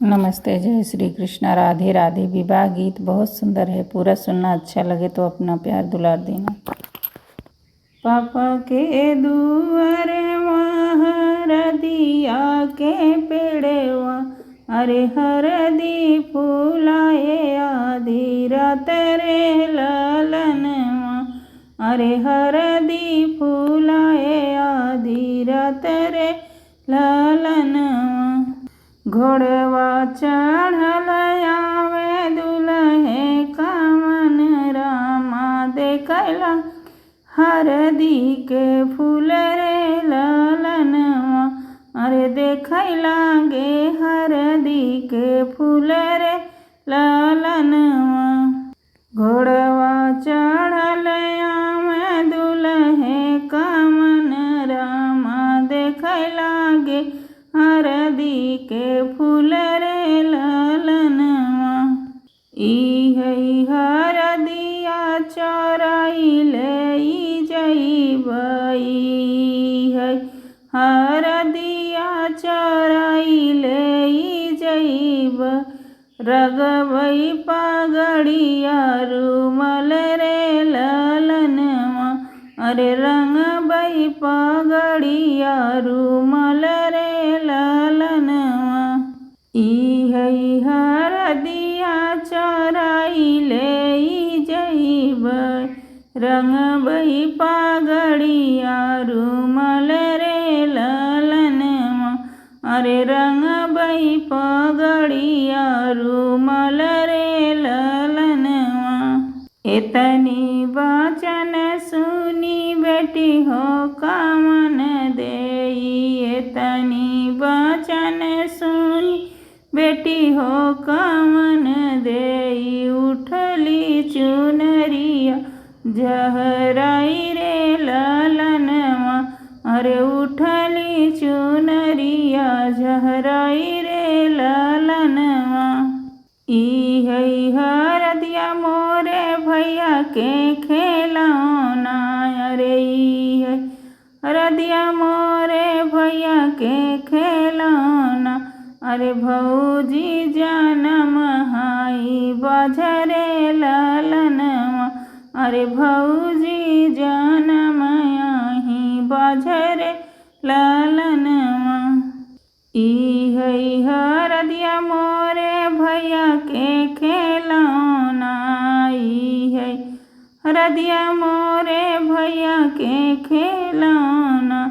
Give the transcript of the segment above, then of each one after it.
नमस्ते, जय श्री कृष्णा, राधे राधे। विवाह गीत बहुत सुंदर है, पूरा सुनना। अच्छा लगे तो अपना प्यार दुलार देना। पापा के दुआरे हरदिया के पेड़वा, अरे हरदी फूलाए आधी रात रे ललनवा, अरे हरदी फूलाए आधी रात रे ललनवा। घोड़वा चढ़ल आवे दुल्हे कामन रामा, देखला हरदी के फूल रे ललनवा, अरे देखला गे हरदी के फूल रे ललनवा। घोड़वा चढ़ल आवे दुल्हे कामन रामा, देखला गे हरदी के फूल रे ललनवा। ई है हरदिया चोराई ले जइबई, है हरदिया चोराई ले जइब, रगबई पगड़िया रूमल रे ललनवा, अरे रंगबई पगड़िया रूमल रे ललनवा। ई है हरदिया चोराई ले जइब, रंगबई पगड़िया रूमल रे ललनवा, अरे रंगबई पगड़िया रूमल रे ललनवा। एतनी वचन सुनी बेटी हो कामन देई, एतनी वचन सुनी बेटी हो कामन देई। उठली चुनरिया जहराई रे ललनवा, अरे उठली चुनरिया जहराई रे ललनवा। ई है हरदिया मोरे भैया के खिलौना, अरे ई है हरदिया मोरे भैया के खिलौना, अरे भौजी जनम हाई बजरे ललनवा, अरे भौजी जनम आही बजरे ललनवा। ई है हरदिया मोरे भैया के खिलौना, ई है हरदिया मोरे भैया के खिलौना,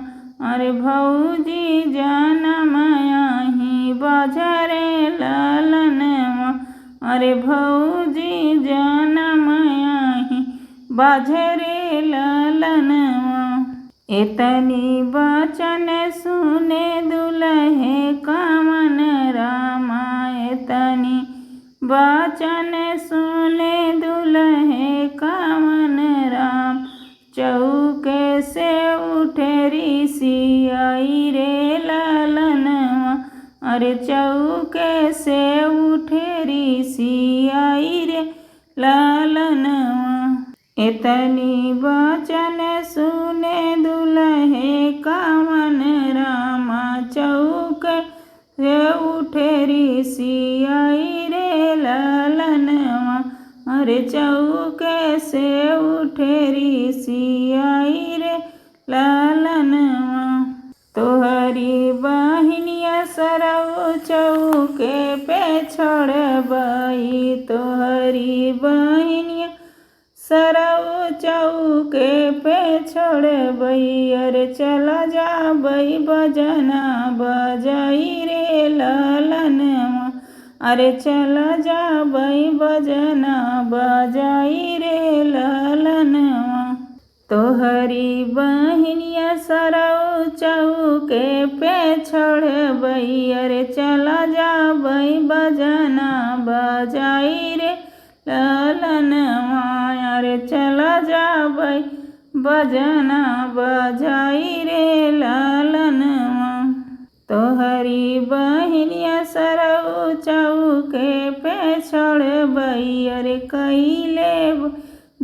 अरे भौजी जनम आही बजरे ललनवा, अरे भौजी जनम आही बजरे ललनवा। एतनी वचन सुने दुल्हे कामन रामा, एतनी वचन सुने दुल्हे कामन राम। चौके से उठे ऋषि आई रे ललनवा, अरे चौके से उठे ऋषि आई रे ललनवा। एतनी वचन सुने दुल्हे कामन रामा, चौके से उठे ऋषि आई रे ललनवा, अरे चौके से उठे ऋषि आई रे ललनवा। तोहरी बहिनिया सरऊ चौके पे छोड़बई, तोहरी बहिनिया सरऊ चौके पे छोड़बई, अरे चला जाबई बजना बजाई रे ललनवा, अरे चला जाबई बजना बजाई रे ललनवा। तोहरी बहिनिया सरऊ चौके पे छोड़बई, अरे चला जाबई बजना बजाई रे ललनवा, अरे चला जाबई बजना बजाई रे ललनवा। तोहरी बहिनिया सरऊ चौके पे छोड़बई, अरे कैले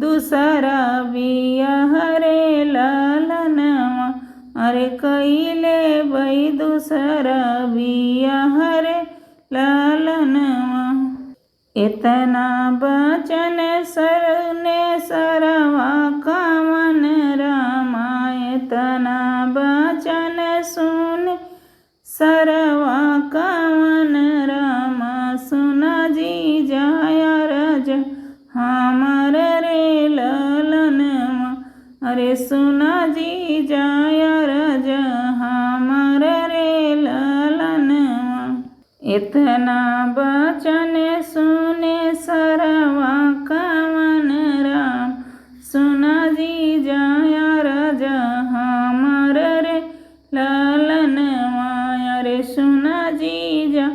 दूसरा बियाह रे ललनवा, अरे कैले बई दूसरा बियाह रे लालनवा। इतना बचन सरने सरवा कवन रामा, इतना बचन सुन सरवा कवन रामा। सुना जी जाया रज हमर रे ललनवा, अरे सुना जी जाया रज हमर रे ललनवा। इतना बचन सुने सरवा कवन राम, सुना जी जाया रज हमर रे ललनवा, अरे सुना जी जा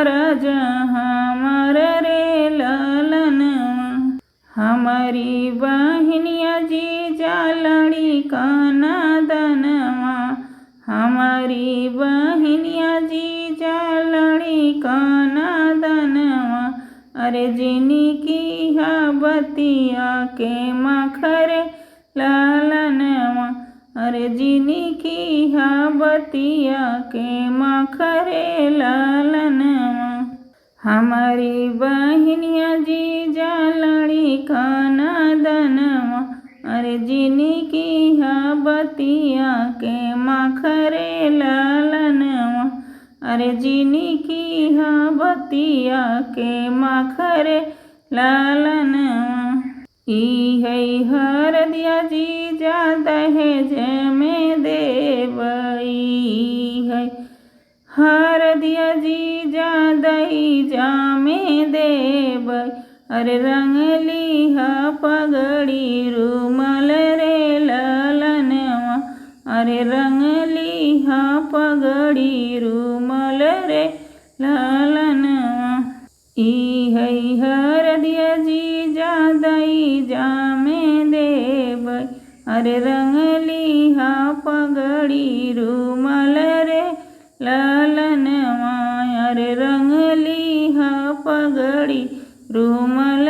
रज हमर रे ललनवा। हमारी बहनिया जी जा लड़ी काना दनवा, हमारी बहनिया जी जा लड़ी काना दनवा। अरे जिनी की हा बतिया के मखरे लालनवा, अरे जिनी की हा बतिया के मखरे लालनवा। हमारी बहनिया जी जा लड़ी काना दनवा, अरे जिनी की हा बतिया के मखरे लालनवा, अरे जिनी की हा बतिया के मखरे लालनवा। ई है हरदिया जी जा दहेज में देवई है, हरदिया जी जा दई जा में देव। अरे रंगली हा पगड़ी रूमल रे ललनवा, अरे रंगली हा पगड़ी रूमल रे ललनवा। ई है हरदिया जी जा दई जा में देव, अरे रंगली हा पगड़ी रूमल रे ललनवा, अरे रंगली हा पगड़ी रूमल